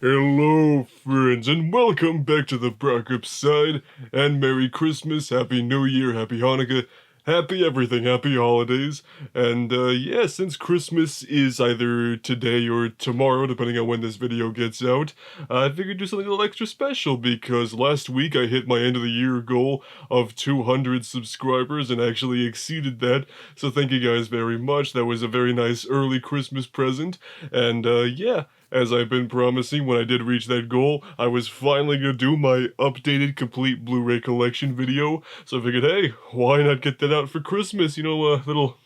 Hello, friends, and welcome back to the Brockopp side, and Merry Christmas, Happy New Year, Happy Hanukkah, Happy everything, Happy Holidays, and yeah, since Christmas is either today or tomorrow, depending on when this video gets out, I figured do something a little extra special, because last week I hit my end of the year goal of 200 subscribers, and actually exceeded that, so thank you guys very much. That was a very nice early Christmas present, and yeah, as I've been promising, when I did reach that goal, I was finally gonna do my updated complete Blu-ray collection video, so I figured, hey, why not get that out for Christmas, you know, a little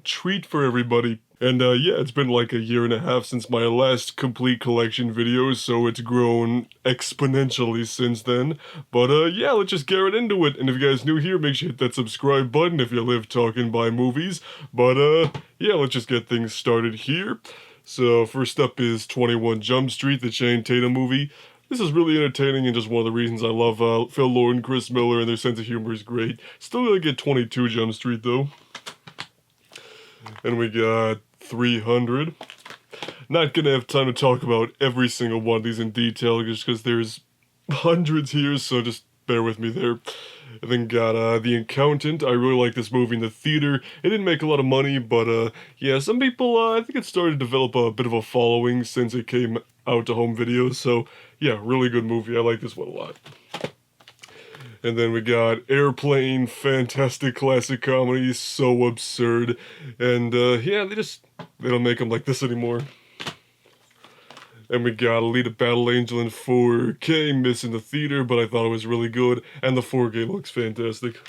treat for everybody. And yeah, it's been like a year and a half since my last complete collection video, so it's grown exponentially since then. But yeah, let's just get right into it. And if you guys new here, make sure you hit that subscribe button if you live talking by movies. But yeah, let's just get things started here. So first up is 21 Jump Street, the Channing Tatum movie. This is really entertaining and just one of the reasons I love Phil Lord and Chris Miller, and their sense of humor is great. Still gonna get 22 Jump Street though. And we got 300. Not gonna have time to talk about every single one of these in detail just because there's hundreds here, so just bear with me there. And then got The Accountant. I really like this movie in the theater. It didn't make a lot of money, but yeah, some people, I think it started to develop a bit of a following since it came out to home video, so yeah, really good movie. I like this one a lot. And then we got Airplane, fantastic classic comedy, so absurd. And yeah, they don't make them like this anymore. And we got Alita Battle Angel in 4K, missing the theater, but I thought it was really good, and the 4K looks fantastic.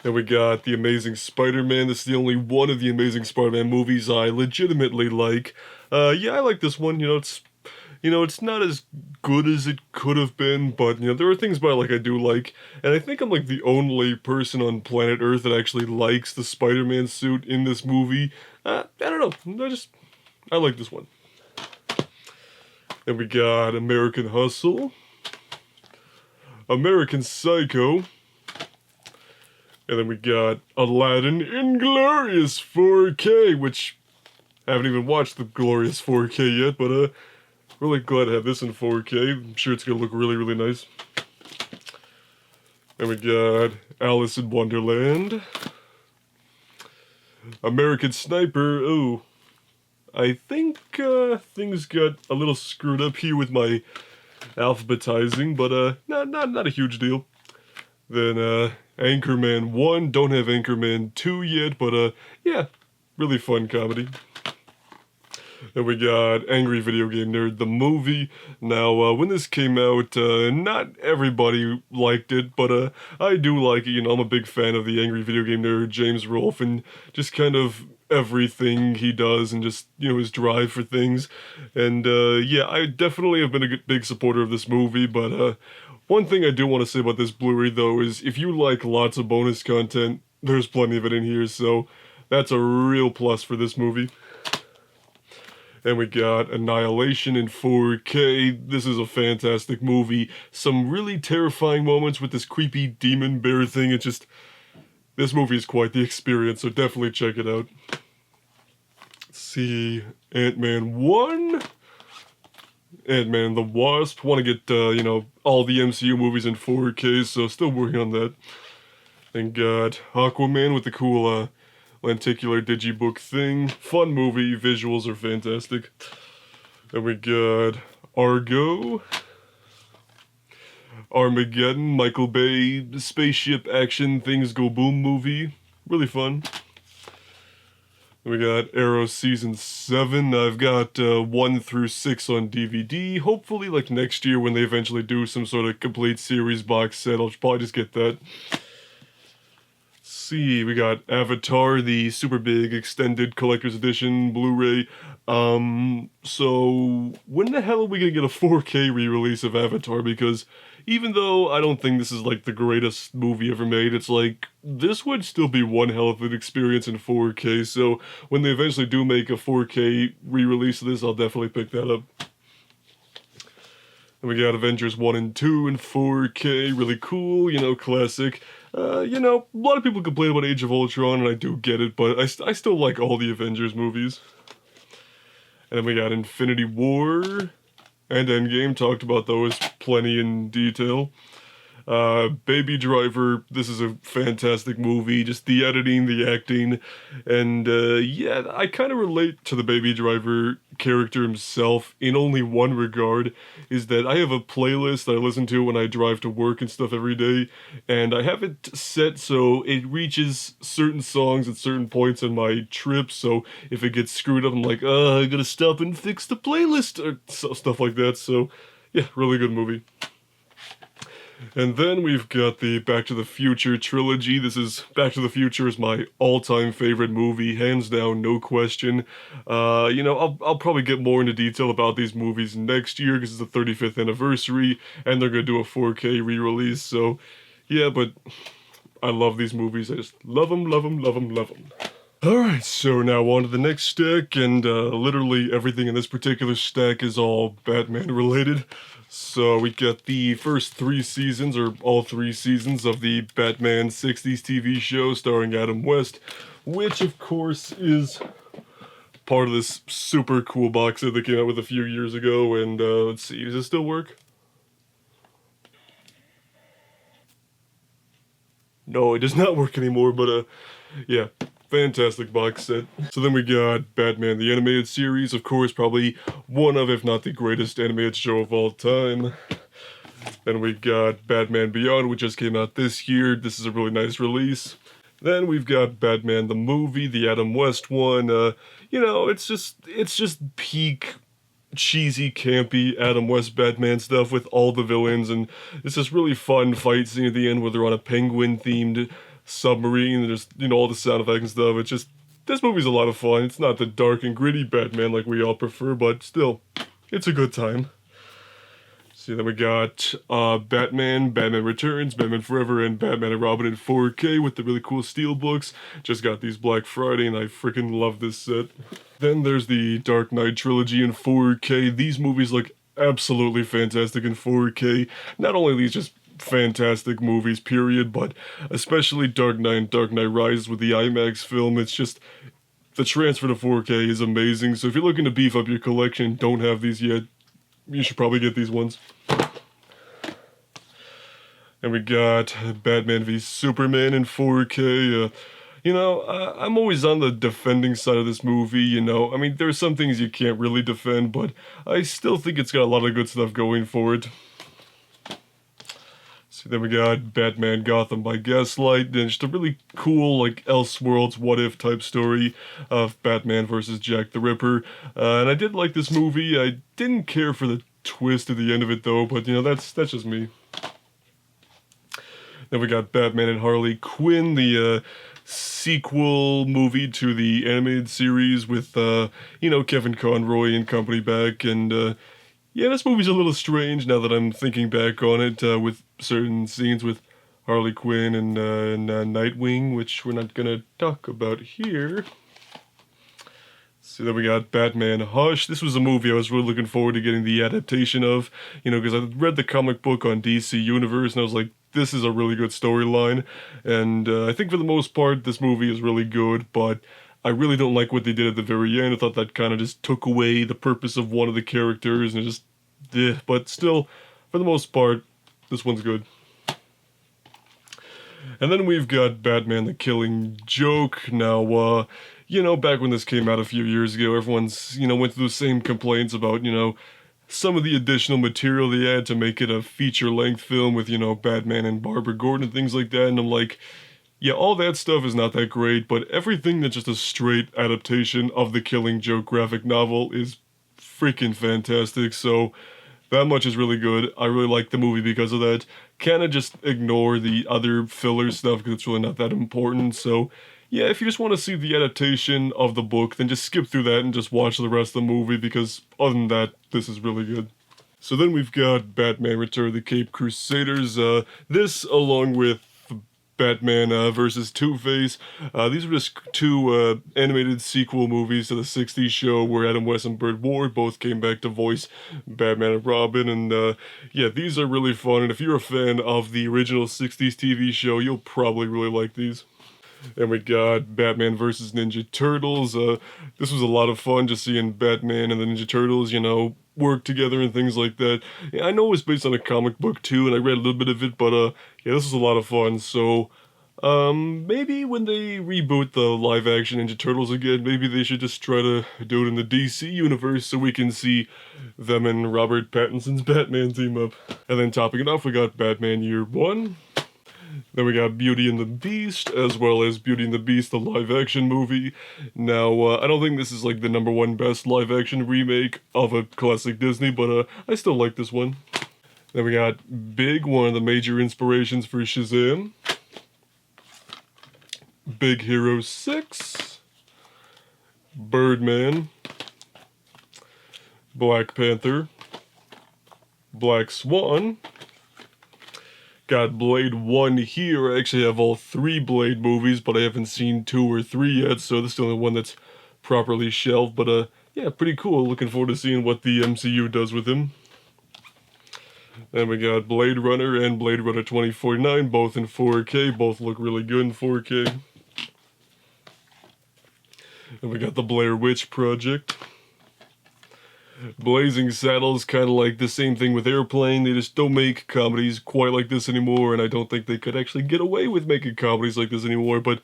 And we got The Amazing Spider-Man. This is the only one of the Amazing Spider-Man movies I legitimately like. Yeah, I like this one. It's not as good as it could have been, but, there are things about it like I do like. And I think I'm, like, the only person on planet Earth that actually likes the Spider-Man suit in this movie. I don't know. I like this one. And we got American Hustle, American Psycho, and then we got Aladdin Inglorious 4K, which I haven't even watched the Glorious 4K yet, but really glad to have this in 4K. I'm sure it's gonna look really, really nice. And we got Alice in Wonderland, American Sniper. Oh, I think things got a little screwed up here with my alphabetizing, but not a huge deal. Then Anchorman 1, don't have Anchorman 2 yet, but yeah, really fun comedy. And we got Angry Video Game Nerd, the movie. Now, when this came out, not everybody liked it, but I do like it. I'm a big fan of the Angry Video Game Nerd, James Rolfe, and just kind of everything he does, and just, his drive for things. And, yeah, I definitely have been a big supporter of this movie, but, one thing I do want to say about this Blu-ray, though, is if you like lots of bonus content, there's plenty of it in here, so that's a real plus for this movie. And we got Annihilation in 4K. This is a fantastic movie. Some really terrifying moments with this creepy demon bear thing. This movie is quite the experience, so definitely check it out. Let's see, Ant-Man 1. Ant-Man and the Wasp. Want to get, all the MCU movies in 4K, so still working on that. And got Aquaman with the cool, lenticular digibook thing. Fun movie, visuals are fantastic. And we got Argo, Armageddon, Michael Bay, spaceship action, things go boom movie. Really fun. And we got Arrow Season 7. I've got 1 through 6 on DVD. Hopefully, like next year when they eventually do some sort of complete series box set, I'll probably just get that. See, we got Avatar, the super big extended collector's edition Blu-ray. So when the hell are we gonna get a 4K re-release of Avatar? Because even though I don't think this is like the greatest movie ever made, it's like, this would still be one hell of an experience in 4K, so when they eventually do make a 4K re-release of this, I'll definitely pick that up. And we got Avengers 1 and 2 in 4K, really cool, classic. A lot of people complain about Age of Ultron, and I do get it, but I still like all the Avengers movies. And then we got Infinity War and Endgame, talked about those plenty in detail. Baby Driver, this is a fantastic movie, just the editing, the acting, and yeah, I kind of relate to the Baby Driver character himself in only one regard, is that I have a playlist that I listen to when I drive to work and stuff every day, and I have it set so it reaches certain songs at certain points in my trip, so if it gets screwed up, I'm like, I gotta stop and fix the playlist, or stuff like that, so yeah, really good movie. And then we've got the Back to the Future trilogy. Back to the Future is my all-time favorite movie, hands down, no question. I'll probably get more into detail about these movies next year because it's the 35th anniversary, and they're gonna do a 4K re-release. So, yeah, but I love these movies. I just love them, love them, love them, love them. Alright, so now on to the next stack, and literally everything in this particular stack is all Batman related. So we got the first 3 seasons, or all 3 seasons, of the Batman 60s TV show starring Adam West, which of course is part of this super cool box set that came out with a few years ago, and let's see, does it still work? No, it does not work anymore, but yeah. Fantastic box set. So then we got Batman the Animated Series, of course, probably one of, if not the greatest animated show of all time. Then we got Batman Beyond, which just came out this year. This is a really nice release. Then we've got Batman the movie, the Adam West one. It's just peak cheesy, campy Adam West Batman stuff with all the villains, and it's this really fun fight scene at the end where they're on a penguin-themed submarine, and just, all the sound effects and stuff. It's just, this movie's a lot of fun. It's not the dark and gritty Batman like we all prefer, but still, it's a good time. See, then we got Batman, Batman Returns, Batman Forever, and Batman and Robin in 4K with the really cool steelbooks. Just got these Black Friday, and I freaking love this set. Then there's the Dark Knight trilogy in 4K. These movies look absolutely fantastic in 4K. Not only are these just fantastic movies, period, but especially Dark Knight and Dark Knight Rises with the IMAX film. It's just, the transfer to 4K is amazing, so if you're looking to beef up your collection, don't have these yet, you should probably get these ones. And we got Batman v Superman in 4K. I'm always on the defending side of this movie, I mean, there's some things you can't really defend, but I still think it's got a lot of good stuff going for it. So then we got Batman Gotham by Gaslight, and just a really cool, like, Elseworlds what-if type story of Batman versus Jack the Ripper. And I did like this movie. I didn't care for the twist at the end of it, though, but, that's just me. Then we got Batman and Harley Quinn, the sequel movie to the animated series with, Kevin Conroy and company back, and, yeah, this movie's a little strange now that I'm thinking back on it, with certain scenes with Harley Quinn and Nightwing, which we're not gonna talk about here. So then we got Batman Hush. This was a movie I was really looking forward to getting the adaptation of, because I read the comic book on DC Universe, and I was like, this is a really good storyline, and I think for the most part, this movie is really good, but I really don't like what they did at the very end. I thought that kind of just took away the purpose of one of the characters, and but still, for the most part, this one's good. And then we've got Batman the Killing Joke. Now, back when this came out a few years ago, everyone's, went through the same complaints about, some of the additional material they had to make it a feature-length film with, Batman and Barbara Gordon and things like that, and I'm like, yeah, all that stuff is not that great, but everything that's just a straight adaptation of the Killing Joke graphic novel is freaking fantastic, so that much is really good. I really like the movie because of that. Kinda just ignore the other filler stuff because it's really not that important, so yeah, if you just want to see the adaptation of the book, then just skip through that and just watch the rest of the movie, because other than that, this is really good. So then we've got Batman Return of the Caped Crusaders. This, along with Batman versus Two-Face. These were just 2 animated sequel movies to the 60s show where Adam West and Burt Ward both came back to voice Batman and Robin, and yeah, these are really fun, and if you're a fan of the original 60s TV show, you'll probably really like these. And we got Batman vs. Ninja Turtles. This was a lot of fun just seeing Batman and the Ninja Turtles, you know, work together and things like that. Yeah, I know it was based on a comic book too, and I read a little bit of it, but yeah, this was a lot of fun. So, maybe when they reboot the live-action Ninja Turtles again, maybe they should just try to do it in the DC universe so we can see them and Robert Pattinson's Batman team up. And then topping it off, we got Batman Year One. Then we got Beauty and the Beast, as well as Beauty and the Beast, the live-action movie. Now, I don't think this is like the #1 best live-action remake of a classic Disney, but I still like this one. Then we got Big, one of the major inspirations for Shazam. Big Hero 6. Birdman. Black Panther. Black Swan. Got Blade 1 here. I actually have all 3 Blade movies, but I haven't seen 2 or 3 yet, so this is the only one that's properly shelved. But, yeah, pretty cool. Looking forward to seeing what the MCU does with him. Then we got Blade Runner and Blade Runner 2049, both in 4K. Both look really good in 4K. And we got the Blair Witch Project. Blazing Saddles, kind of like the same thing with Airplane. They just don't make comedies quite like this anymore, and I don't think they could actually get away with making comedies like this anymore, but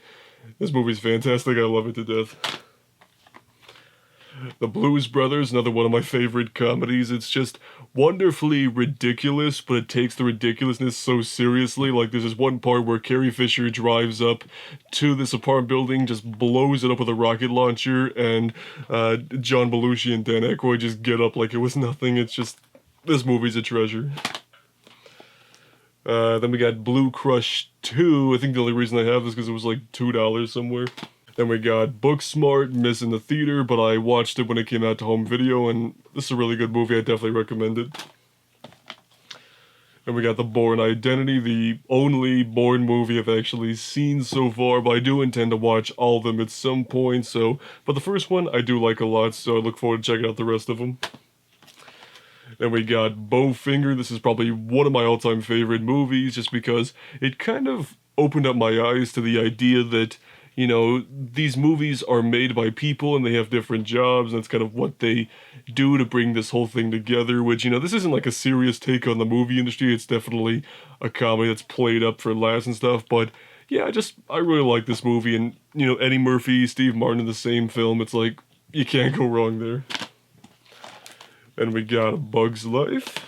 this movie's fantastic. I love it to death. The Blues Brothers, another one of my favorite comedies. It's just wonderfully ridiculous, but it takes the ridiculousness so seriously. Like, there's this one part where Carrie Fisher drives up to this apartment building, just blows it up with a rocket launcher, and John Belushi and Dan Aykroyd just get up like it was nothing. It's just, this movie's a treasure. Then we got Blue Crush 2. I think the only reason I have this is because it was like $2 somewhere. Then we got Booksmart, missing the theater, but I watched it when it came out to home video, and this is a really good movie. I definitely recommend it. And we got The Bourne Identity, the only Bourne movie I've actually seen so far, but I do intend to watch all of them at some point, so... But the first one, I do like a lot, so I look forward to checking out the rest of them. Then we got Bowfinger. This is probably one of my all-time favorite movies, just because it kind of opened up my eyes to the idea that, you know, these movies are made by people and they have different jobs, and that's kind of what they do to bring this whole thing together, which, you know, this isn't like a serious take on the movie industry. It's definitely a comedy that's played up for laughs and stuff, but yeah, I really like this movie, and, you know, Eddie Murphy, Steve Martin in the same film, it's like, you can't go wrong there. Then we got A Bug's Life.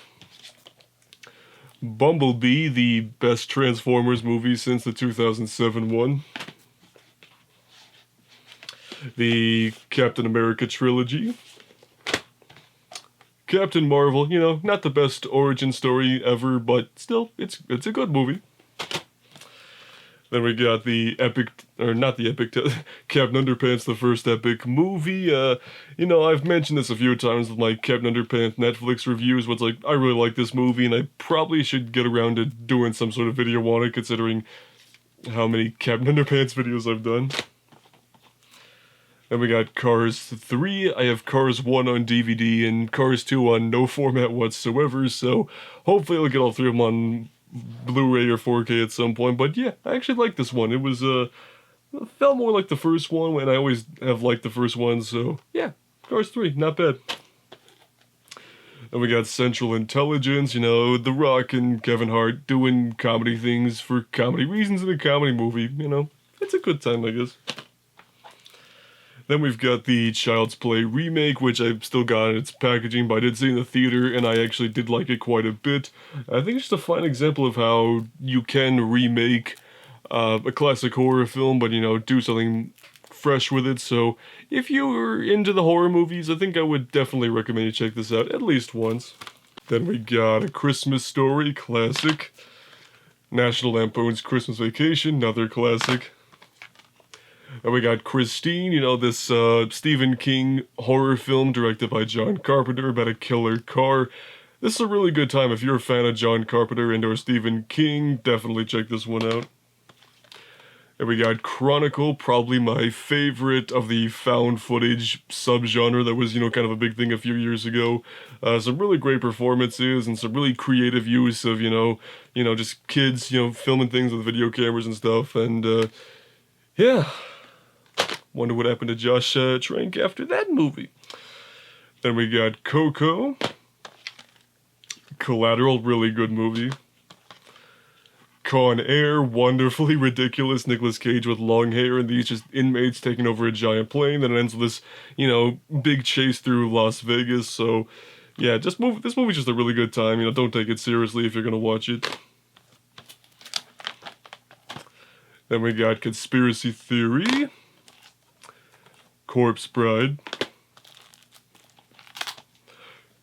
Bumblebee, the best Transformers movie since the 2007 one. The Captain America trilogy. Captain Marvel, you know, not the best origin story ever, but still, it's a good movie. Then we got the epic, or not the epic, Captain Underpants, the first epic movie. You know, I've mentioned this a few times with my Captain Underpants Netflix reviews, but it's like, I really like this movie, and I probably should get around to doing some sort of video on it, considering how many Captain Underpants videos I've done. Then we got Cars 3, I have Cars 1 on DVD, and Cars 2 on no format whatsoever, so hopefully I'll get all 3 of them on Blu-ray or 4K at some point, but yeah, I actually like this one. It was, felt more like the first one, and I always have liked the first one, so yeah, Cars 3, not bad. And we got Central Intelligence, you know, The Rock and Kevin Hart doing comedy things for comedy reasons in a comedy movie, you know, it's a good time, I guess. Then we've got the Child's Play remake, which I've still got in its packaging, but I did see it in the theater, and I actually did like it quite a bit. I think it's just a fine example of how you can remake a classic horror film, but, you know, do something fresh with it. So if you're into the horror movies, I think I would definitely recommend you check this out at least once. Then we got A Christmas Story, classic. National Lampoon's Christmas Vacation, another classic. And we got Christine, you know, this Stephen King horror film directed by John Carpenter about a killer car. This is a really good time. If you're a fan of John Carpenter and or Stephen King, definitely check this one out. And we got Chronicle, probably my favorite of the found footage subgenre that was, you know, kind of a big thing a few years ago. Some really great performances and some really creative use of, you know, just kids, you know, filming things with video cameras and stuff. And Yeah. Wonder what happened to Josh Trank after that movie. Then we got Coco. Collateral, really good movie. Con Air, wonderfully ridiculous. Nicolas Cage with long hair and these just inmates taking over a giant plane. Then it ends with this, you know, big chase through Las Vegas. So, yeah, this movie's just a really good time. You know, don't take it seriously if you're gonna watch it. Then we got Conspiracy Theory. Corpse Bride.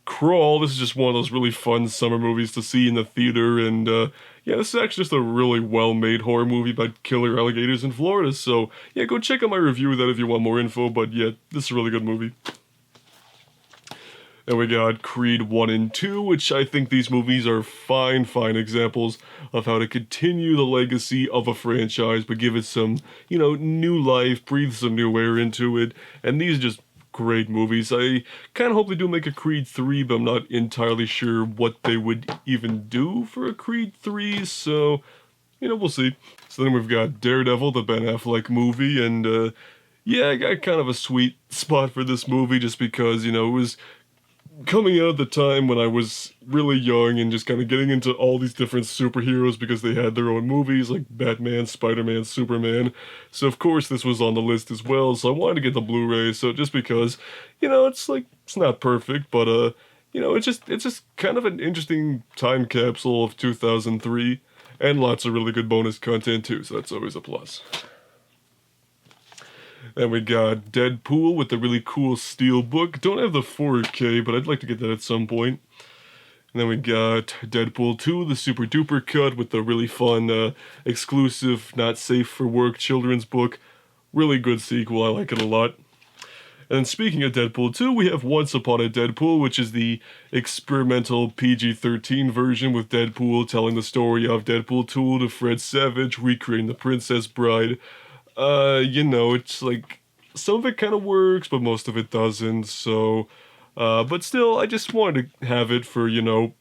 Crawl, this is just one of those really fun summer movies to see in the theater, and yeah, this is actually just a really well-made horror movie about killer alligators in Florida, so yeah, go check out my review of that if you want more info, but yeah, this is a really good movie. Then we got Creed 1 and 2, which I think these movies are fine examples of how to continue the legacy of a franchise, but give it some, you know, new life, breathe some new air into it, and these are just great movies. I kind of hope they do make a Creed 3, but I'm not entirely sure what they would even do for a Creed 3, so, you know, we'll see. So then we've got Daredevil, the Ben Affleck movie, and, yeah, I got kind of a sweet spot for this movie just because, you know, it was coming out at the time when I was really young and just kind of getting into all these different superheroes because they had their own movies like Batman, Spider-Man, Superman. So of course this was on the list as well, so I wanted to get the Blu-ray, so just because, you know, it's like, it's not perfect, but you know, it's just kind of an interesting time capsule of 2003, and lots of really good bonus content too, so that's always a plus. And we got Deadpool with the really cool steelbook. Don't have the 4K, but I'd like to get that at some point. And then we got Deadpool 2, the super duper cut with the really fun, exclusive, not safe for work children's book. Really good sequel, I like it a lot. And speaking of Deadpool 2, we have Once Upon a Deadpool, which is the experimental PG-13 version with Deadpool telling the story of Deadpool 2 to Fred Savage, recreating the Princess Bride. You know, it's like, some of it kind of works, but most of it doesn't, so, but still, I just wanted to have it for, you know,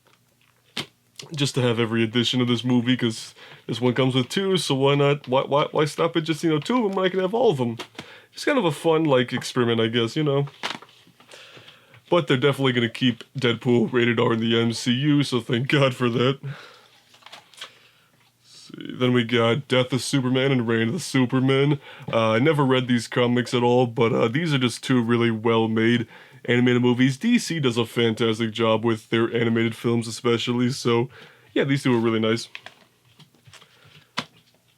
just to have every edition of this movie, because this one comes with 2, so why not, why stop at just, you know, 2 of them when I can have all of them? It's kind of a fun, like, experiment, I guess, you know. But they're definitely gonna keep Deadpool rated R in the MCU, so thank God for that. Then we got Death of Superman and Reign of the Supermen. I never read these comics at all, but these are just 2 really well-made animated movies. DC does a fantastic job with their animated films especially, so yeah, these 2 are really nice.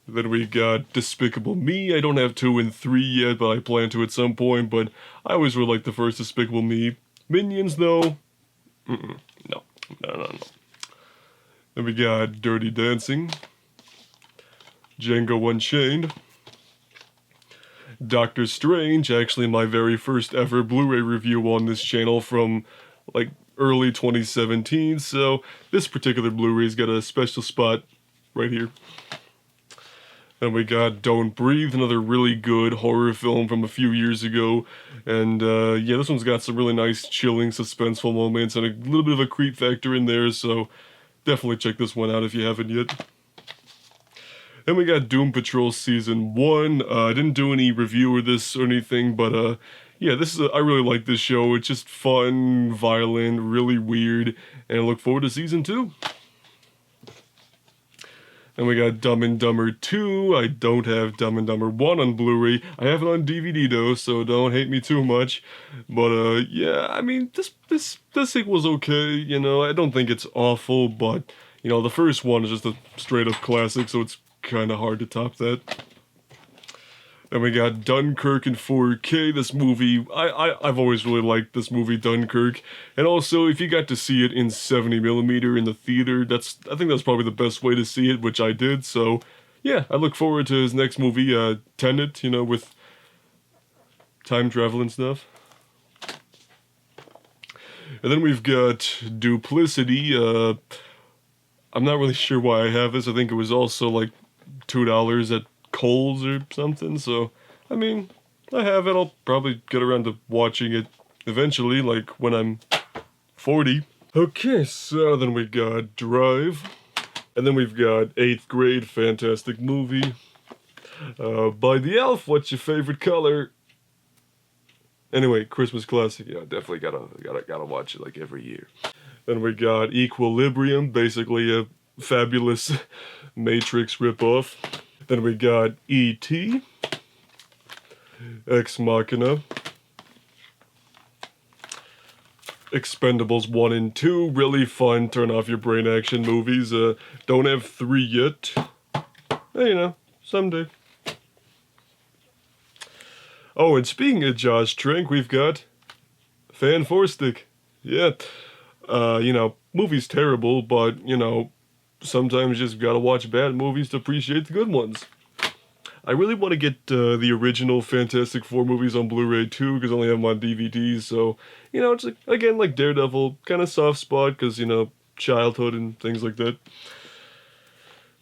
Then we got Despicable Me. I don't have 2 and 3 yet, but I plan to at some point, but I always really liked the first Despicable Me. Minions, though? No. Then we got Dirty Dancing. Django Unchained. Doctor Strange, actually my very first ever Blu-ray review on this channel from, like, early 2017, so this particular Blu-ray's got a special spot right here. Then we got Don't Breathe, another really good horror film from a few years ago, and yeah, this one's got some really nice, chilling, suspenseful moments, and a little bit of a creep factor in there, so definitely check this one out if you haven't yet. Then we got Doom Patrol Season 1. I didn't do any review of this or anything, but yeah, I really like this show. It's just fun, violent, really weird, and I look forward to Season 2. Then we got Dumb and Dumber 2. I don't have Dumb and Dumber 1 on Blu-ray. I have it on DVD though, so don't hate me too much. But yeah, I mean, this sequel's okay, you know. I don't think it's awful, but, you know, the first one is just a straight-up classic, so it's kind of hard to top that. Then we got Dunkirk in 4K. This movie, I've always really liked this movie, Dunkirk. And also, if you got to see it in 70mm in the theater, I think that's probably the best way to see it, which I did. So, yeah, I look forward to his next movie, Tenet, you know, with time travel and stuff. And then we've got Duplicity. I'm not really sure why I have this. I think it was also like $2 at Kohl's or something, so, I mean, I have it. I'll probably get around to watching it eventually, like when I'm 40. Okay, so then we got Drive, and then we've got 8th Grade, fantastic movie. By the Elf, what's your favorite color? Anyway, Christmas classic. Yeah, definitely gotta watch it like every year. Then we got Equilibrium, basically a fabulous Matrix ripoff. Then we got E.T., Ex Machina, Expendables 1 and 2, really fun, turn off your brain action movies. Don't have 3 yet. You know, someday. Oh, and speaking of Josh Trank, we've got Fan 4 Stick. Yeah. You know, movie's terrible, but, you know, sometimes you just gotta watch bad movies to appreciate the good ones. I really want to get the original Fantastic Four movies on Blu-ray too, because I only have them on DVDs, so, you know, it's like, again, like Daredevil, kind of soft spot, because, you know, childhood and things like that.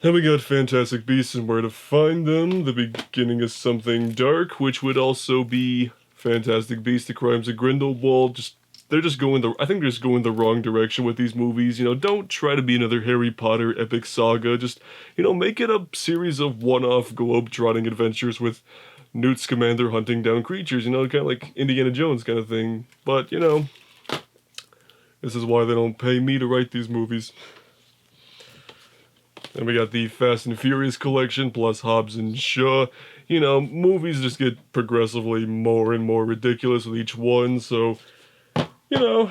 Then we got Fantastic Beasts and Where to Find Them, the beginning of Something Dark, which would also be Fantastic Beasts, The Crimes of Grindelwald. I think they're just going the wrong direction with these movies. You know, don't try to be another Harry Potter epic saga. Just, you know, make it a series of one-off globe-trotting adventures with Newt Scamander hunting down creatures. You know, kind of like Indiana Jones kind of thing. But, you know, this is why they don't pay me to write these movies. Then we got the Fast and Furious collection, plus Hobbs and Shaw. You know, movies just get progressively more and more ridiculous with each one, so, you know.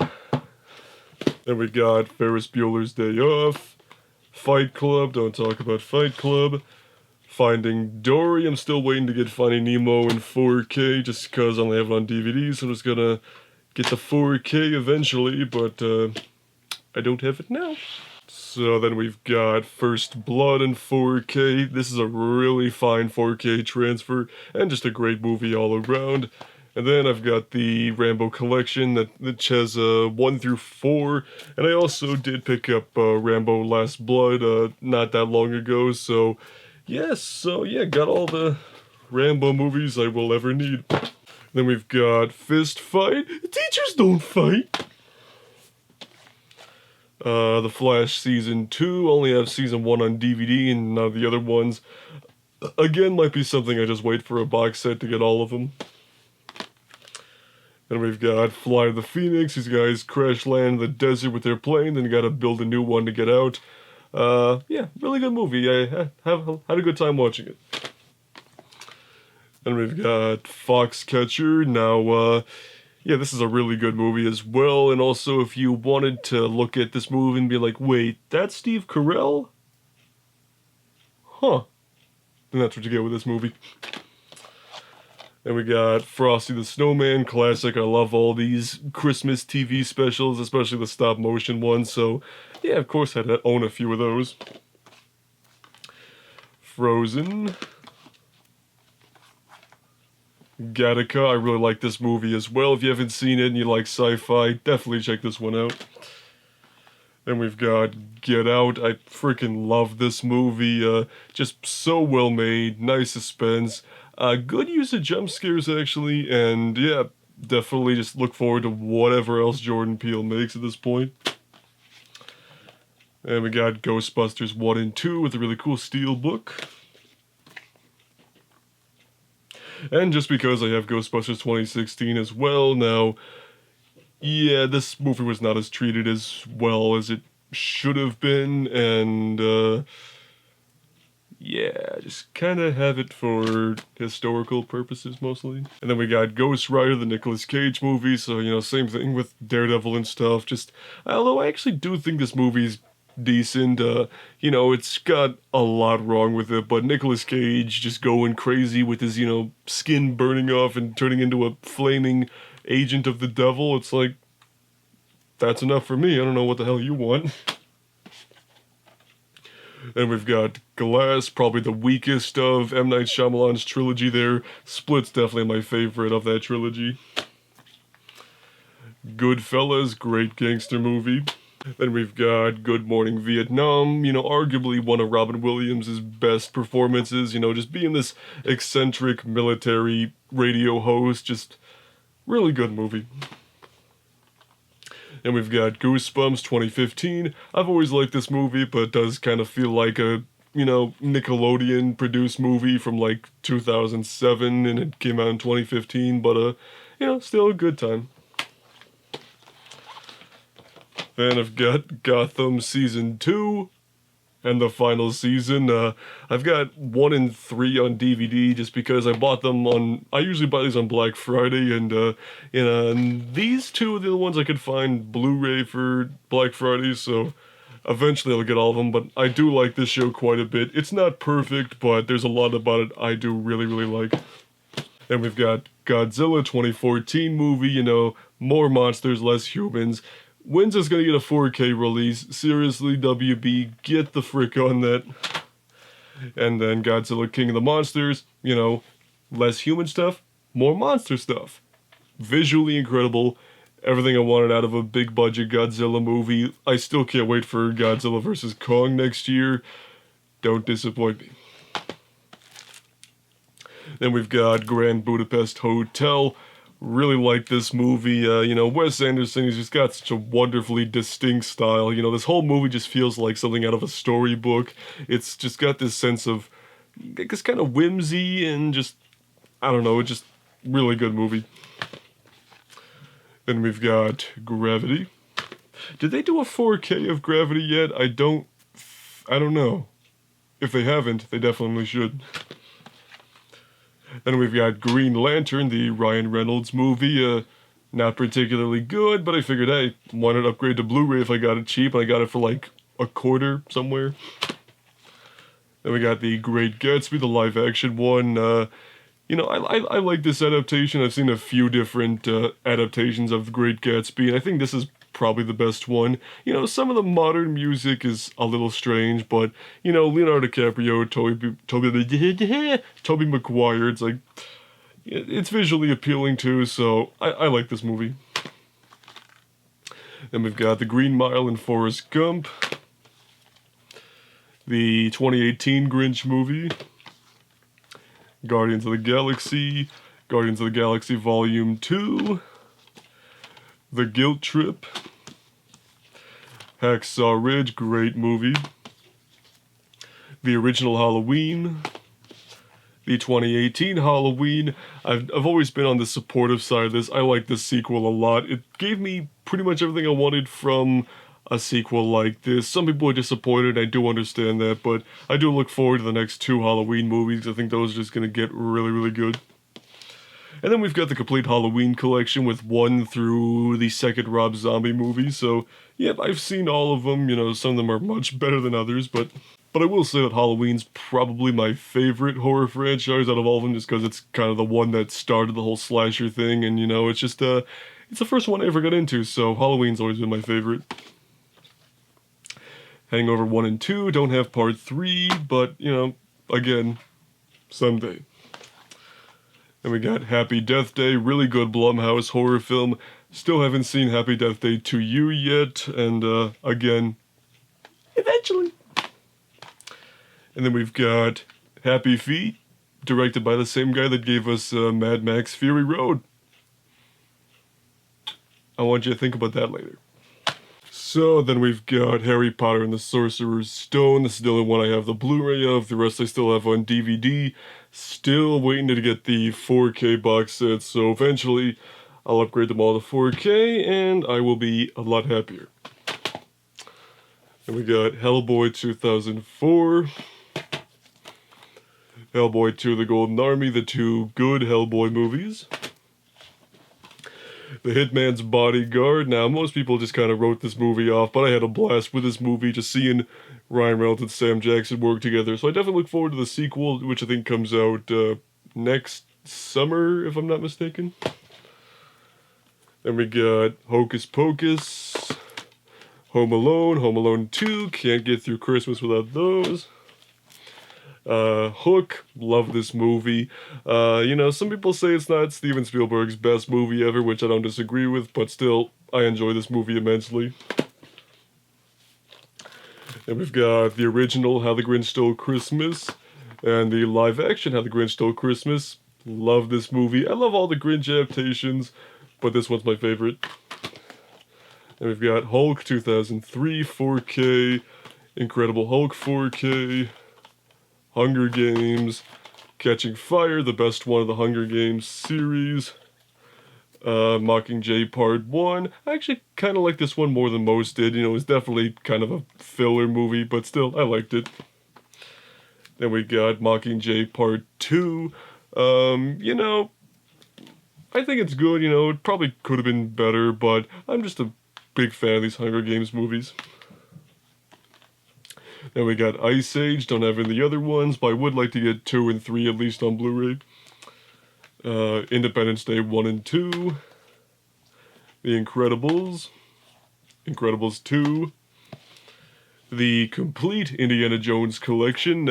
Then we got Ferris Bueller's Day Off, Fight Club, don't talk about Fight Club, Finding Dory, I'm still waiting to get Finding Nemo in 4K, just because I only have it on DVD, so I'm just gonna get the 4K eventually, but I don't have it now. So then we've got First Blood in 4K. This is a really fine 4K transfer, and just a great movie all around. And then I've got the Rambo collection that has 1 through 4. And I also did pick up Rambo Last Blood not that long ago. So, yes, got all the Rambo movies I will ever need. Then we've got Fist Fight. Teachers don't fight. The Flash Season 2, only have Season 1 on DVD and none of the other ones. Again, might be something I just wait for a box set to get all of them. Then we've got Fly to the Phoenix. These guys crash land in the desert with their plane, then you gotta build a new one to get out. Yeah, really good movie. I had a good time watching it. Then we've got Foxcatcher. Now, yeah, this is a really good movie as well, and also if you wanted to look at this movie and be like, wait, that's Steve Carell? Huh. Then that's what you get with this movie. Then we got Frosty the Snowman, classic. I love all these Christmas TV specials, especially the stop motion ones, so yeah, of course I'd own a few of those. Frozen. Gattaca, I really like this movie as well. If you haven't seen it and you like sci-fi, definitely check this one out. Then we've got Get Out. I freaking love this movie. Just so well made, nice suspense. Good use of jump scares, actually. And yeah, definitely just look forward to whatever else Jordan Peele makes at this point. And we got Ghostbusters 1 and 2 with a really cool steel book. And just because I have Ghostbusters 2016 as well, now, yeah, this movie was not as treated as well as it should have been, and, yeah, just kind of have it for historical purposes, mostly. And then we got Ghost Rider, the Nicolas Cage movie, so, you know, same thing with Daredevil and stuff, just, although I actually do think this movie's decent. You know, it's got a lot wrong with it, but Nicolas Cage just going crazy with his, you know, skin burning off and turning into a flaming agent of the devil. It's like, that's enough for me. I don't know what the hell you want. Then we've got Glass, probably the weakest of M. Night Shyamalan's trilogy there. Split's definitely my favorite of that trilogy. Goodfellas, great gangster movie. Then we've got Good Morning Vietnam, you know, arguably one of Robin Williams' best performances, you know, just being this eccentric military radio host, just really good movie. And we've got Goosebumps 2015. I've always liked this movie, but it does kind of feel like a Nickelodeon produced movie from like 2007 and it came out in 2015, but still a good time. Then I've got Gotham Season 2 and the final season. I've got 1 and 3 on DVD just because I bought them I usually buy these on Black Friday, and these two are the ones I could find Blu-ray for Black Friday, so eventually I'll get all of them, but I do like this show quite a bit. It's not perfect, but there's a lot about it I do really, really like. Then we've got Godzilla 2014 movie, more monsters, less humans. When's this gonna get a 4K release? Seriously, WB, get the frick on that. And then Godzilla King of the Monsters, less human stuff, more monster stuff. Visually incredible. Everything I wanted out of a big budget Godzilla movie. I still can't wait for Godzilla vs. Kong next year. Don't disappoint me. Then we've got Grand Budapest Hotel. Really like this movie. Wes Anderson, he's just got such a wonderfully distinct style. This whole movie just feels like something out of a storybook. It's just got this sense of, I guess, kind of whimsy and just, I don't know, just really good movie. Then we've got Gravity. Did they do a 4K of Gravity yet? I don't know. If they haven't, they definitely should. Then we've got Green Lantern, the Ryan Reynolds movie. Not particularly good, but I figured, hey, why not upgrade to Blu-ray if I got it cheap, and I got it for like $0.25 somewhere. Then we got The Great Gatsby, the live-action one. I like this adaptation. I've seen a few different adaptations of The Great Gatsby, and I think this is probably the best one. Some of the modern music is a little strange, but, Leonardo DiCaprio, Tobey Maguire, it's like, it's visually appealing too, so I like this movie. Then we've got The Green Mile and Forrest Gump, the 2018 Grinch movie, Guardians of the Galaxy Volume 2, The Guilt Trip, Hacksaw Ridge, great movie, the original Halloween, the 2018 Halloween. I've always been on the supportive side of this. I like the sequel a lot. It gave me pretty much everything I wanted from a sequel like this. Some people are disappointed, I do understand that, but I do look forward to the next 2 Halloween movies. I think those are just going to get really, really good. And then we've got the complete Halloween collection with 1 through the second Rob Zombie movie, so yep, I've seen all of them. Some of them are much better than others, but I will say that Halloween's probably my favorite horror franchise out of all of them, just because it's kind of the one that started the whole slasher thing, and it's just, it's the first one I ever got into, so Halloween's always been my favorite. Hangover 1 and 2 don't have part 3, but, again, someday. Then we got Happy Death Day, really good Blumhouse horror film. Still haven't seen Happy Death Day 2 yet, and, again, eventually. And then we've got Happy Feet, directed by the same guy that gave us Mad Max Fury Road. I want you to think about that later. So then we've got Harry Potter and the Sorcerer's Stone. This is the only one I have the Blu-ray of. The rest I still have on DVD. Still waiting to get the 4K box set, so eventually I'll upgrade them all to 4K and I will be a lot happier. And we got Hellboy 2004. Hellboy 2: The Golden Army, the 2 good Hellboy movies. The Hitman's Bodyguard. Now, most people just kind of wrote this movie off, but I had a blast with this movie, just seeing Ryan Reynolds and Sam Jackson work together. So I definitely look forward to the sequel, which I think comes out next summer, if I'm not mistaken. Then we got Hocus Pocus, Home Alone 2, can't get through Christmas without those. Hook, love this movie. Some people say it's not Steven Spielberg's best movie ever, which I don't disagree with, but still, I enjoy this movie immensely. And we've got the original How the Grinch Stole Christmas, and the live action How the Grinch Stole Christmas. Love this movie. I love all the Grinch adaptations, but this one's my favorite. And we've got Hulk 2003 4K, Incredible Hulk 4K, Hunger Games, Catching Fire, the best one of the Hunger Games series. Mockingjay Part 1. I actually kind of like this one more than most did. You know, it was definitely kind of a filler movie, but still, I liked it. Then we got Mockingjay Part 2. You know, I think it's good, you know, it probably could have been better, but I'm just a big fan of these Hunger Games movies. Then we got Ice Age, don't have any of the other ones, but I would like to get 2 and 3 at least on Blu-ray. Independence Day 1 and 2. The Incredibles. Incredibles 2. The complete Indiana Jones collection.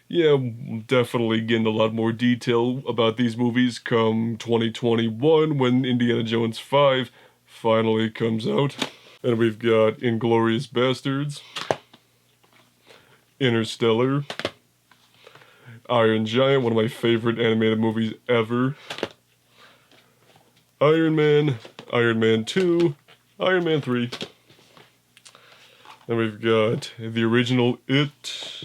Yeah, definitely getting a lot more detail about these movies come 2021 when Indiana Jones 5 finally comes out. And we've got Inglourious Basterds. Interstellar. Iron Giant, one of my favorite animated movies ever. Iron Man, Iron Man 2, Iron Man 3. Then we've got the original It,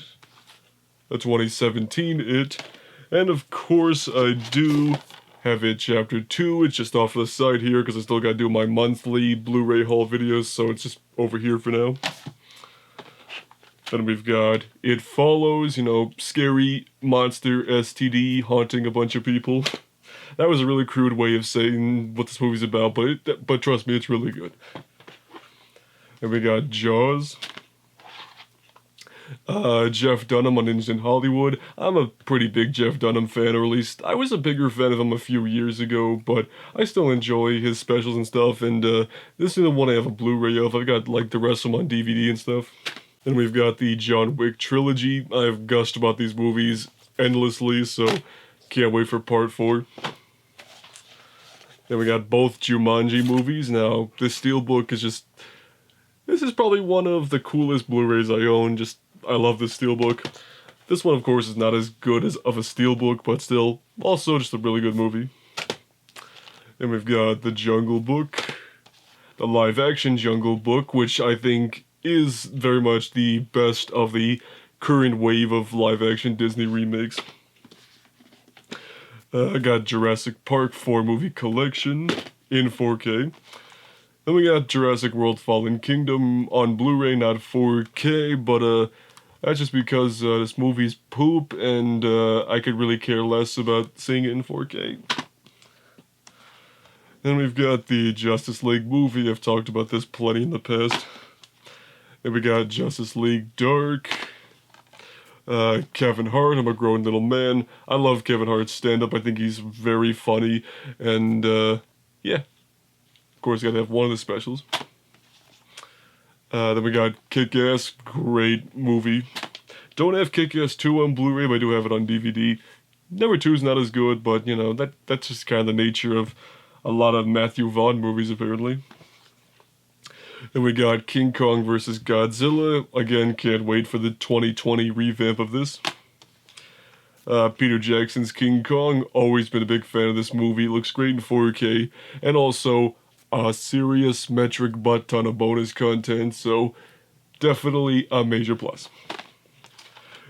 the 2017 It, and of course I do have It Chapter 2. It's just off to the side here because I still gotta do my monthly Blu-ray haul videos, so it's just over here for now. Then we've got It Follows, you know, scary monster STD haunting a bunch of people. That was a really crude way of saying what this movie's about, but trust me, it's really good. And we got Jaws. Jeff Dunham on Ninja in Hollywood. I'm a pretty big Jeff Dunham fan, or at least I was a bigger fan of him a few years ago, but I still enjoy his specials and stuff, and this is the one I have a Blu-ray of. I've got like the rest of them on DVD and stuff. Then we've got the John Wick trilogy. I've gushed about these movies endlessly, so can't wait for part 4. Then we got both Jumanji movies. Now, this steelbook is just... This is probably one of the coolest Blu-rays I own. I love this steelbook. This one, of course, is not as good as of a steelbook, but still, also just a really good movie. Then we've got The Jungle Book. The live-action Jungle Book, which I think is very much the best of the current wave of live-action Disney remakes. I got Jurassic Park 4 movie collection in 4K. Then we got Jurassic World Fallen Kingdom on Blu-ray, not 4K, but that's just because this movie's poop and I could really care less about seeing it in 4K. Then we've got the Justice League movie. I've talked about this plenty in the past. Then we got Justice League Dark. Kevin Hart, I'm a grown little man. I love Kevin Hart's stand-up. I think he's very funny. And, yeah. Of course, you gotta have one of the specials. Then we got Kick-Ass. Great movie. Don't have Kick-Ass 2 on Blu-ray, but I do have it on DVD. Number 2 is not as good, but, you know, that's just kind of the nature of a lot of Matthew Vaughn movies, apparently. Then we got King Kong vs. Godzilla. Again, can't wait for the 2020 revamp of this. Peter Jackson's King Kong. Always been a big fan of this movie. It looks great in 4K. And also, a serious metric butt ton of bonus content. So, definitely a major plus.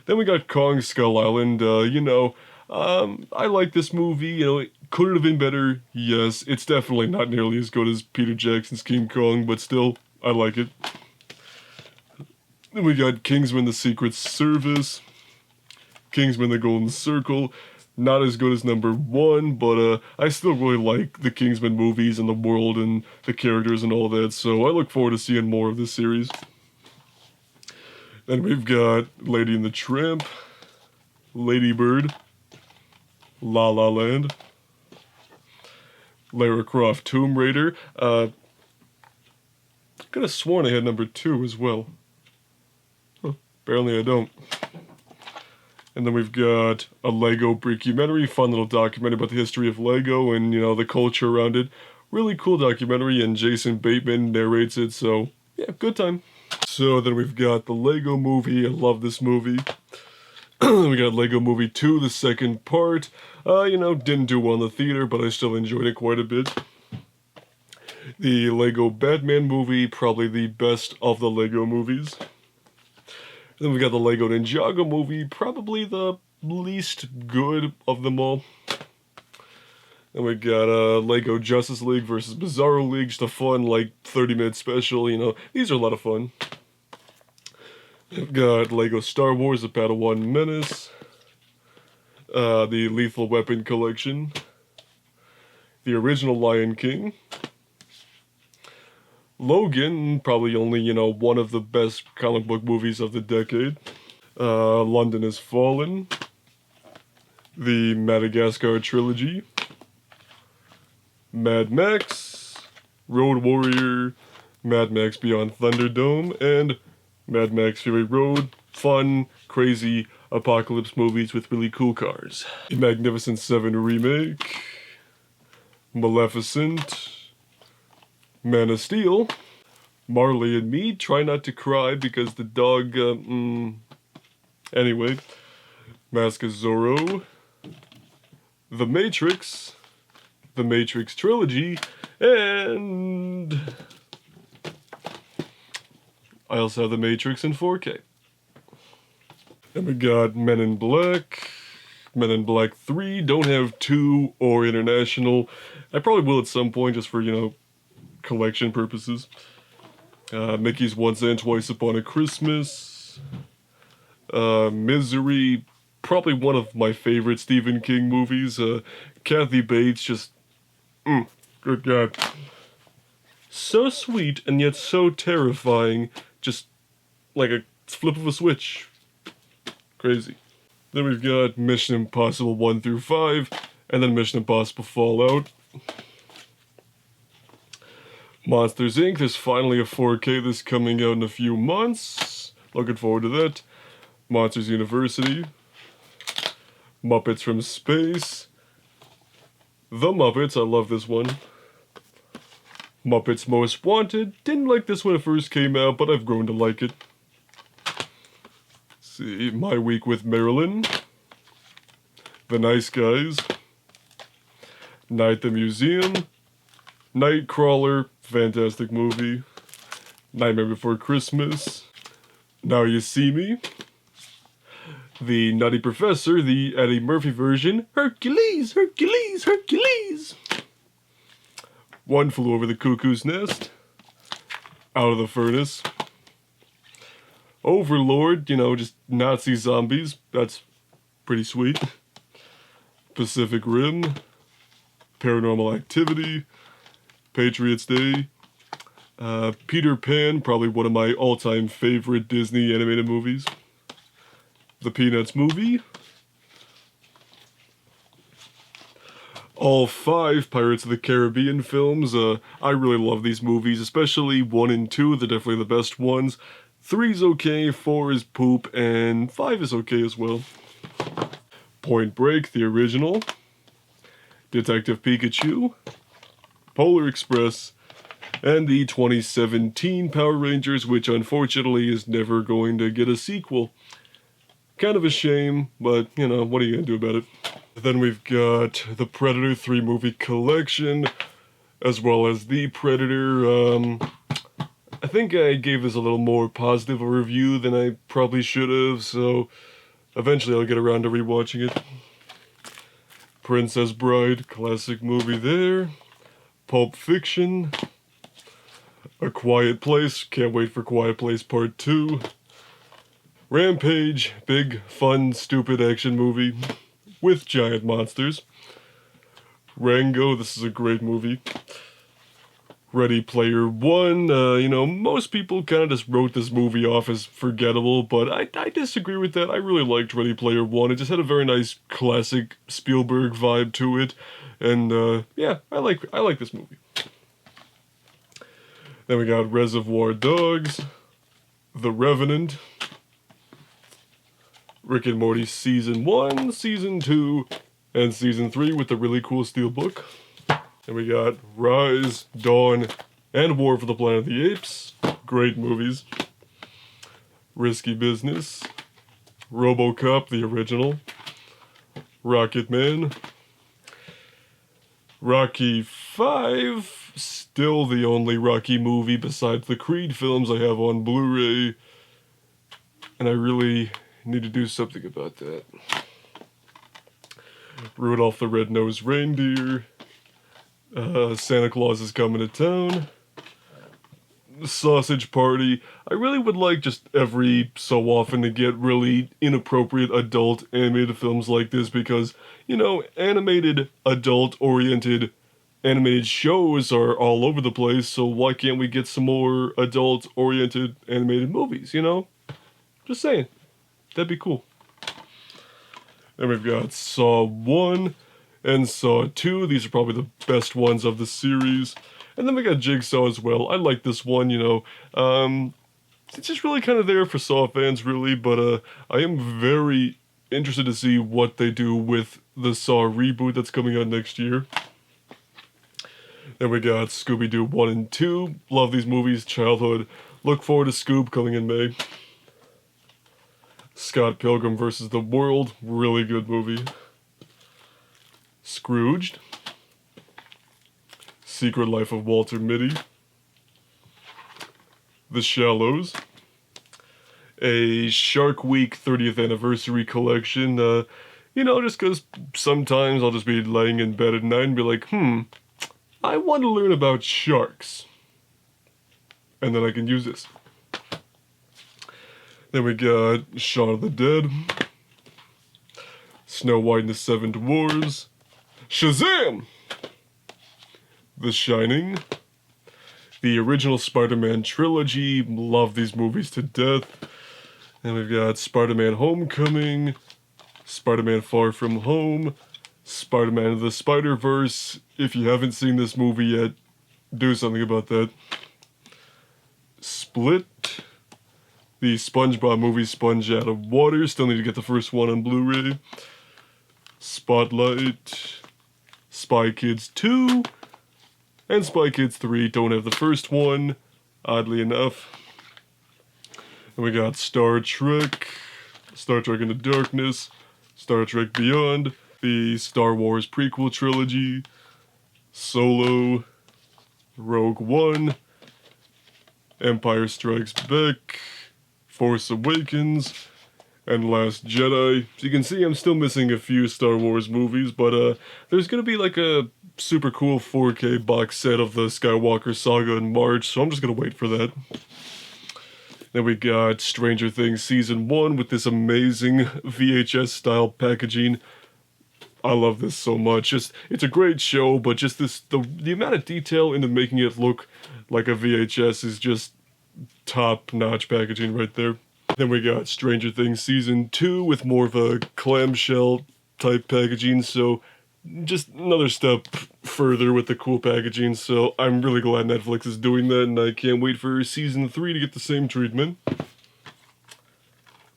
Then we got Kong Skull Island. You know, I like this movie. You know, could it have been better? Yes. It's definitely not nearly as good as Peter Jackson's King Kong, but still, I like it. Then we got Kingsman: The Secret Service. Kingsman: The Golden Circle. Not as good as number 1, but I still really like the Kingsman movies and the world and the characters and all that, so I look forward to seeing more of this series. Then we've got Lady and the Tramp. Lady Bird. La La Land. Lara Croft Tomb Raider. Could have sworn I had number 2 as well. Huh, apparently I don't. And then we've got a Lego Brickumentary, fun little documentary about the history of Lego and, you know, the culture around it. Really cool documentary, and Jason Bateman narrates it, so, yeah, good time. So then we've got the Lego Movie. I love this movie. We got Lego Movie 2, the second part. You know, didn't do well in the theater, but I still enjoyed it quite a bit. The Lego Batman movie, probably the best of the Lego movies. Then we got the Lego Ninjago movie, probably the least good of them all. And we got Lego Justice League versus Bizarro League, just a fun, like, 30-minute special, you know. These are a lot of fun. We've got Lego Star Wars, The Padawan Menace, the Lethal Weapon Collection, the original Lion King, Logan, probably only, you know, one of the best comic book movies of the decade, London Has Fallen, the Madagascar trilogy, Mad Max, Road Warrior, Mad Max Beyond Thunderdome, and Mad Max Fury Road. Fun, crazy apocalypse movies with really cool cars. The Magnificent Seven remake, Maleficent, Man of Steel, Marley and Me, Try Not to Cry because the dog, Anyway, Mask of Zorro, The Matrix Trilogy, and I also have The Matrix in 4K. And we got Men in Black 3, don't have 2 or international. I probably will at some point just for, you know, collection purposes. Mickey's Once and Twice Upon a Christmas. Misery, probably one of my favorite Stephen King movies. Kathy Bates, just, good God. So sweet and yet so terrifying, just like a flip of a switch. Crazy. Then we've got Mission Impossible 1 through 5, and then Mission Impossible Fallout. Monsters Inc. There's finally a 4K that's coming out in a few months. Looking forward to that. Monsters University. Muppets from Space. The Muppets, I love this one. Muppets Most Wanted. Didn't like this when it first came out, but I've grown to like it. See, My Week with Marilyn. The Nice Guys. Night at the Museum. Nightcrawler, fantastic movie. Nightmare Before Christmas. Now You See Me. The Nutty Professor, the Eddie Murphy version. Hercules, Hercules, Hercules. One Flew Over the Cuckoo's Nest. Out of the Furnace. Overlord, you know, just Nazi zombies. That's pretty sweet. Pacific Rim. Paranormal Activity. Patriots Day. Peter Pan, probably one of my all-time favorite Disney animated movies. The Peanuts Movie. All 5 Pirates of the Caribbean films. I really love these movies, especially 1 and 2. They're definitely the best ones. 3's okay, 4 is poop, and 5 is okay as well. Point Break, the original. Detective Pikachu. Polar Express. And the 2017 Power Rangers, which unfortunately is never going to get a sequel. Kind of a shame, but, you know, what are you going to do about it? Then we've got the Predator 3 movie collection, as well as the Predator. I think I gave this a little more positive a review than I probably should have, so eventually I'll get around to rewatching it. Princess Bride, classic movie there. Pulp Fiction. A Quiet Place, can't wait for Quiet Place Part 2. Rampage, big, fun, stupid action movie with giant monsters. Rango, this is a great movie. Ready Player One, you know, most people kind of just wrote this movie off as forgettable, but I disagree with that. I really liked Ready Player One. It just had a very nice classic Spielberg vibe to it, and yeah, I like this movie. Then we got Reservoir Dogs, The Revenant, Rick and Morty Season 1, Season 2, and Season 3 with the really cool steelbook. And we got Rise, Dawn, and War for the Planet of the Apes. Great movies. Risky Business, RoboCop, the original, Rocketman, Rocky 5, still the only Rocky movie besides the Creed films I have on Blu-ray. and I really need to do something about that. Rudolph the Red-Nosed Reindeer, Santa Claus is Coming to Town, Sausage Party. I really would like just every so often to get really inappropriate adult animated films like this because, you know, animated, adult-oriented animated shows are all over the place, so why can't we get some more adult-oriented animated movies, you know? Just saying. That'd be cool. And we've got Saw 1 and Saw 2. These are probably the best ones of the series. And then we got Jigsaw as well. I like this one, you know. It's just really kind of there for Saw fans, really, but I am very interested to see what they do with the Saw reboot that's coming out next year. Then we got Scooby-Doo 1 and 2. Love these movies, childhood. Look forward to Scoob coming in May. Scott Pilgrim vs. the World, really good movie. Scrooged. Secret Life of Walter Mitty. The Shallows. A Shark Week 30th anniversary collection. You know, just because sometimes I'll just be laying in bed at night and be like, I want to learn about sharks. And then I can use this. Then we got Shaun of the Dead. Snow White and the Seven Dwarves. Shazam! The Shining. The original Spider-Man trilogy. Love these movies to death. And we've got Spider-Man Homecoming. Spider-Man Far From Home. Spider-Man of the Spider-Verse. If you haven't seen this movie yet, do something about that. Split. The SpongeBob movie Sponge Out of Water. Still need to get the first one on Blu-ray. Spotlight. Spy Kids 2. And Spy Kids 3. Don't have the first one, oddly enough. And we got Star Trek. Star Trek Into Darkness. Star Trek Beyond. The Star Wars prequel trilogy. Solo. Rogue One. Empire Strikes Back. Force Awakens, and Last Jedi. So you can see I'm still missing a few Star Wars movies, but there's gonna be like a super cool 4K box set of the Skywalker saga in March, so I'm just gonna wait for that. Then we got Stranger Things Season 1 with this amazing VHS style packaging. I love this so much. It's a great show, but just the amount of detail into making it look like a VHS is just top-notch packaging right there. Then we got Stranger Things Season 2 with more of a clamshell type packaging, so just another step further with the cool packaging, so I'm really glad Netflix is doing that, and I can't wait for Season 3 to get the same treatment.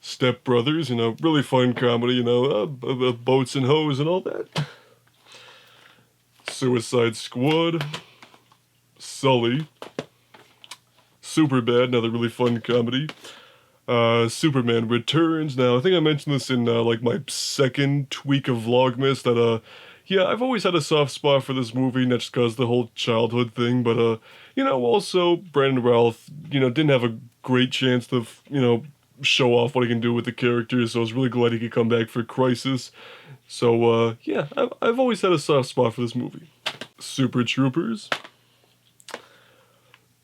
Step Brothers, you know, really fun comedy, you know, boats and hoes and all that. Suicide Squad. Sully. Superbad, another really fun comedy. Superman Returns. Now, I think I mentioned this in, like, my second week of Vlogmas, that, yeah, I've always had a soft spot for this movie, not just because the whole childhood thing, but, you know, also, Brandon Routh, you know, didn't have a great chance to, you know, show off what he can do with the characters, so I was really glad he could come back for Crisis. So, yeah, I've always had a soft spot for this movie. Super Troopers.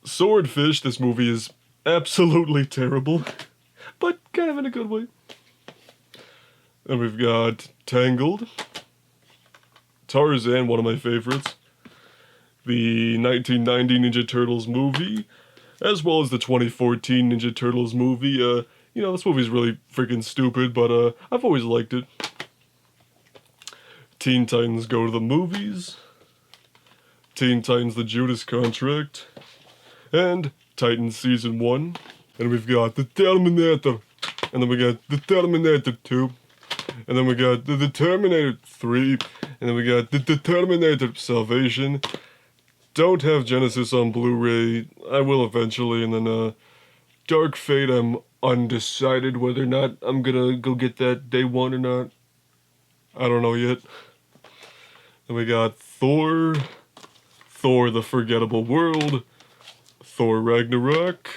Swordfish, this movie is absolutely terrible, but kind of in a good way. And we've got Tangled. Tarzan, one of my favorites. The 1990 Ninja Turtles movie, as well as the 2014 Ninja Turtles movie. You know, this movie's really freaking stupid, but I've always liked it. Teen Titans Go to the Movies. Teen Titans The Judas Contract. And Titans Season 1. And we've got the Terminator. And then we got the Terminator 2. And then we got the Terminator 3. And then we got the Terminator Salvation. Don't have Genesis on Blu-ray. I will eventually. And then Dark Fate, I'm undecided whether or not I'm gonna go get that day one or not. I don't know yet. Then we got Thor. Thor the Forgettable World. Thor Ragnarok.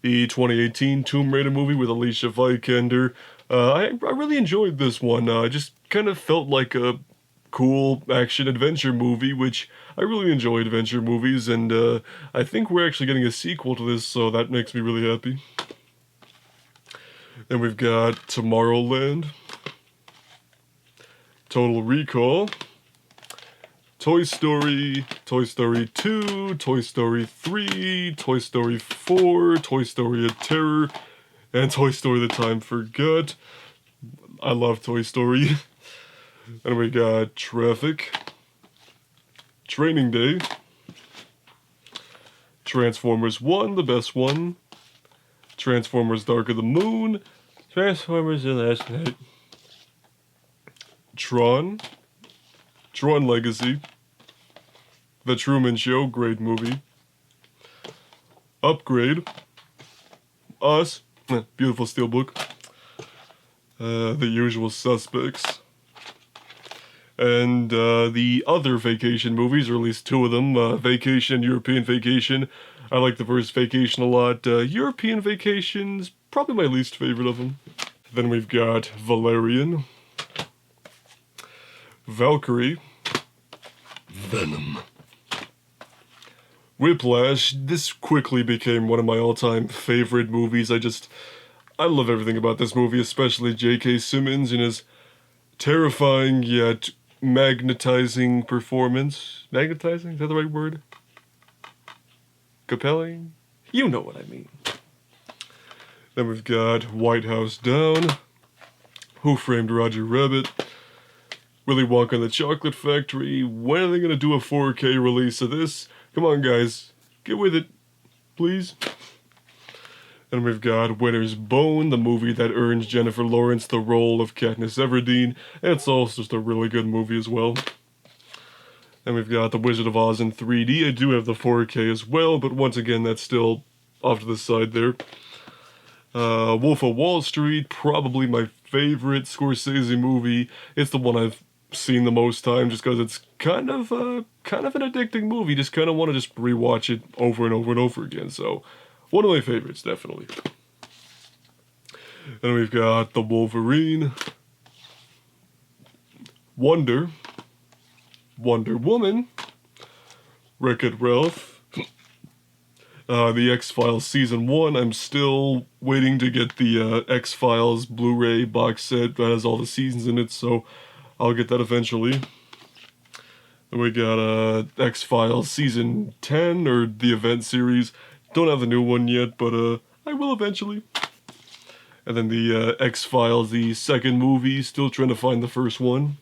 the 2018 Tomb Raider movie with Alicia Vikander. I really enjoyed this one. I just kind of felt like a cool action-adventure movie, which I really enjoy adventure movies, and I think we're actually getting a sequel to this, so that makes me really happy. Then we've got Tomorrowland, Total Recall, Toy Story, Toy Story 2, Toy Story 3, Toy Story 4, Toy Story of Terror, and Toy Story The Time Forgot. I love Toy Story. And we got Traffic, Training Day, Transformers 1, the best one, Transformers Dark of the Moon, Transformers The Last Night, Tron Legacy, The Truman Show, great movie, Upgrade, Us, beautiful steelbook, The Usual Suspects, and the other Vacation movies, or at least two of them, Vacation, European Vacation. I like the first Vacation a lot. European Vacation's probably my least favorite of them. Then we've got Valerian, Valkyrie, Venom, Whiplash. This quickly became one of my all-time favorite movies. I love everything about this movie, especially J.K. Simmons and his terrifying yet magnetizing performance. Magnetizing? Is that the right word? Compelling? You know what I mean. Then we've got White House Down, Who Framed Roger Rabbit, Willy Wonka and the Chocolate Factory. When are they going to do a 4K release of this? Come on, guys. Get with it, please. And we've got Winter's Bone, the movie that earns Jennifer Lawrence the role of Katniss Everdeen. And it's also just a really good movie as well. And we've got The Wizard of Oz in 3D. I do have the 4K as well, but once again, that's still off to the side there. Wolf of Wall Street, probably my favorite Scorsese movie. It's the one I've seen the most time, just because it's kind of an addicting movie. Just kind of want to just rewatch it over and over and over again. So, one of my favorites, definitely. And we've got The Wolverine, Wonder Woman, Wreck-It Ralph, the X-Files Season 1. I'm still waiting to get the X-Files Blu-ray box set that has all the seasons in it, so I'll get that eventually. And we got X-Files Season 10, or the event series. Don't have the new one yet, but I will eventually. And then the X-Files, the second movie, still trying to find the first one.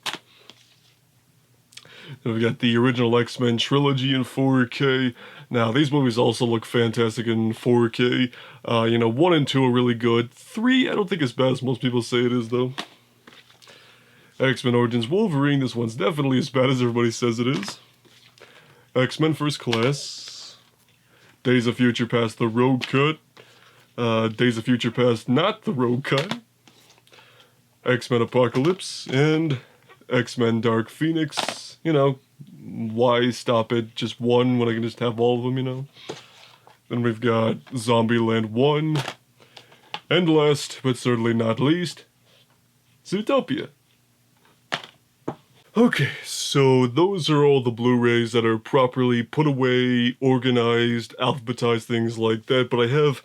Then we've got the original X-Men trilogy in 4K. Now, these movies also look fantastic in 4K. 1 and 2 are really good. 3, I don't think as bad as most people say it is, though. X-Men Origins Wolverine, this one's definitely as bad as everybody says it is. X-Men First Class. Days of Future Past, the Road Cut. Days of Future Past, not the Road Cut. X-Men Apocalypse, and X-Men Dark Phoenix. Why stop at just one when I can just have all of them, Then we've got Zombieland 1. And last, but certainly not least, Zootopia. Okay, so those are all the Blu-rays that are properly put away, organized, alphabetized, things like that, but I have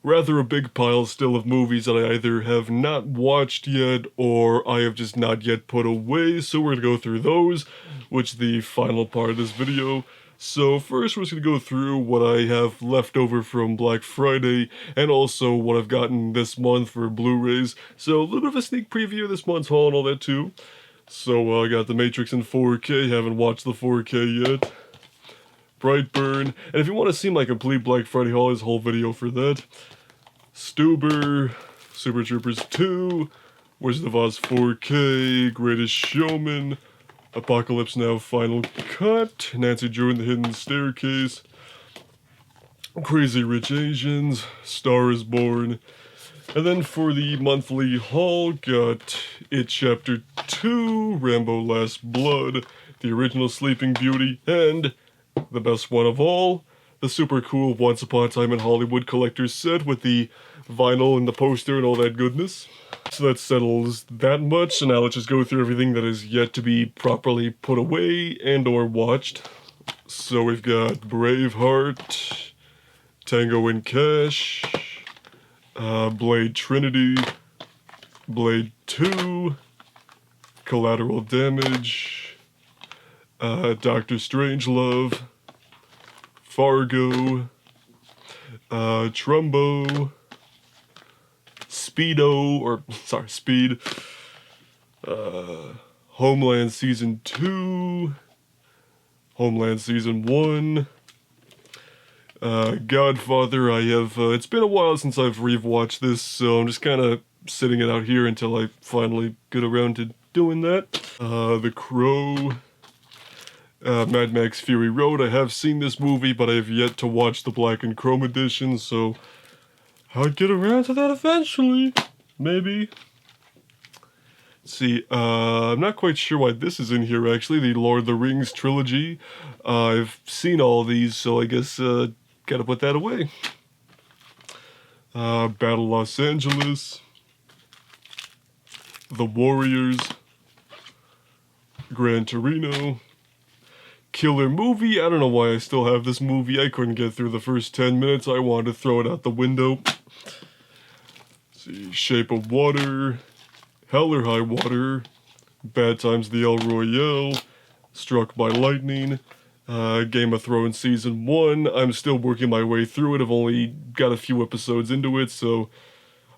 rather a big pile still of movies that I either have not watched yet or I have just not yet put away, so we're going to go through those, which is the final part of this video. So first we're just going to go through what I have left over from Black Friday, and also what I've gotten this month for Blu-rays, so a little bit of a sneak preview of this month's haul and all that too. So I got The Matrix in 4K, haven't watched the 4K yet. Brightburn, and if you want to see my complete Black Friday haul, there's a whole video for that. Stuber, Super Troopers 2, Wizard of Oz 4K, Greatest Showman, Apocalypse Now Final Cut, Nancy Drew and the Hidden Staircase, Crazy Rich Asians, Star is Born, and then for the monthly haul, got It Chapter 2, Rambo Last Blood, the original Sleeping Beauty, and the best one of all, the super cool Once Upon a Time in Hollywood collector's set with the vinyl and the poster and all that goodness. So that settles that much, so now let's just go through everything that is yet to be properly put away and or watched. So we've got Braveheart, Tango and Cash, Blade Trinity, Blade 2, Collateral Damage, Doctor Strangelove, Fargo, Trumbo, Speed, Homeland Season 2, Homeland Season 1, Godfather. I have, it's been a while since I've rewatched this, so I'm just kind of sitting it out here until I finally get around to doing that. The Crow, Mad Max Fury Road. I have seen this movie, but I have yet to watch the Black and Chrome edition, so I'll get around to that eventually. Maybe. Let's see, I'm not quite sure why this is in here, actually. The Lord of the Rings trilogy. I've seen all these, so I guess, gotta put that away. Battle Los Angeles. The Warriors. Gran Torino. Killer Movie. I don't know why I still have this movie. I couldn't get through the first 10 minutes. I wanted to throw it out the window. Let's see, Shape of Water. Hell or High Water. Bad Times the El Royale. Struck by Lightning. Game of Thrones Season 1. I'm still working my way through it. I've only got a few episodes into it, so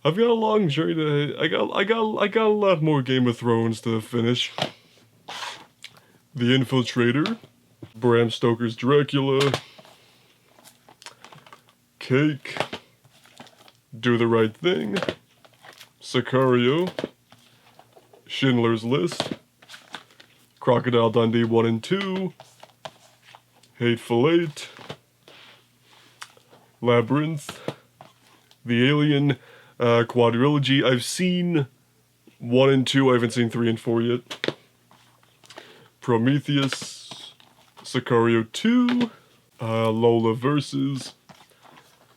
I've got a long journey to... I got a lot more Game of Thrones to finish. The Infiltrator. Bram Stoker's Dracula. Cake. Do the Right Thing. Sicario. Schindler's List. Crocodile Dundee 1 and 2. Hateful Eight. Labyrinth. The Alien quadrilogy. I've seen 1 and 2. I haven't seen 3 and 4 yet. Prometheus. Sicario 2. Lola Versus.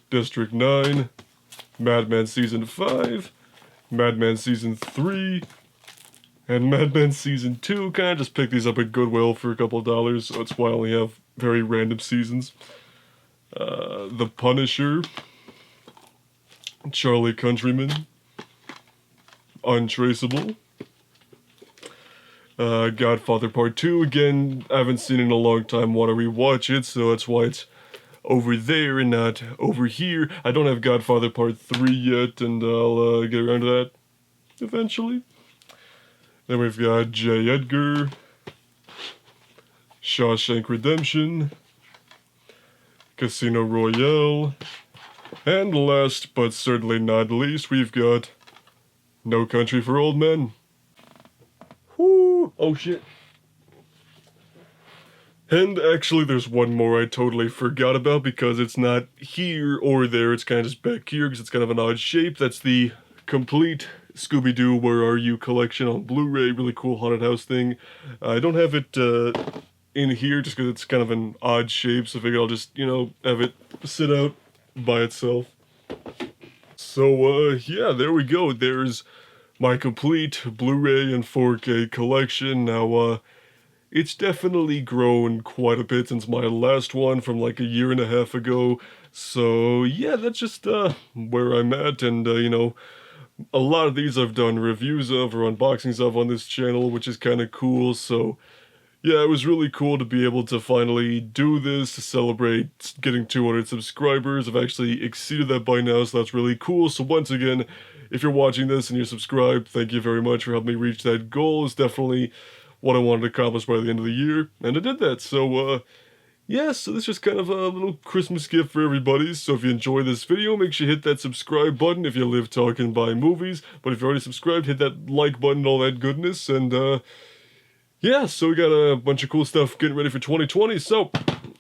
District 9. Mad Men Season 5. Mad Men Season 3. And Mad Men Season 2. Kind of just picked these up at Goodwill for a couple of dollars, so that's why I only have very random seasons. The Punisher. Charlie Countryman. Untraceable. Godfather Part 2. Again, I haven't seen it in a long time, want to rewatch it, so that's why it's over there and not over here. I don't have Godfather Part 3 yet, and I'll get around to that eventually. Then we've got J. Edgar, Shawshank Redemption, Casino Royale, and last but certainly not least, we've got No Country for Old Men. Whoo! Oh shit. And actually there's one more I totally forgot about because it's not here or there, it's kind of just back here because it's kind of an odd shape. That's the complete Scooby-Doo Where Are You collection on Blu-ray, really cool haunted house thing. I don't have it in here just because it's kind of an odd shape, so I figured I'll just, you know, have it sit out by itself. So, yeah, there we go. There's my complete Blu-ray and 4K collection. Now, it's definitely grown quite a bit since my last one from like a year and a half ago. So, yeah, that's just where I'm at, and, you know, a lot of these I've done reviews of or unboxings of on this channel, which is kind of cool, so yeah, it was really cool to be able to finally do this, to celebrate getting 200 subscribers. I've actually exceeded that by now, so that's really cool. So once again, if you're watching this and you're subscribed, thank you very much for helping me reach that goal. It's definitely what I wanted to accomplish by the end of the year, and I did that, so yeah, so this is just kind of a little Christmas gift for everybody. So if you enjoy this video, make sure you hit that subscribe button if you live talking by movies. But if you're already subscribed, hit that like button, all that goodness. And yeah, so we got a bunch of cool stuff getting ready for 2020. So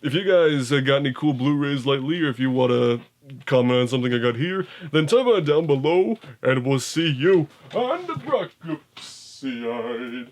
if you guys got any cool Blu-rays lately, or if you want to comment on something I got here, then type it down below, and we'll see you on the Brockopp side.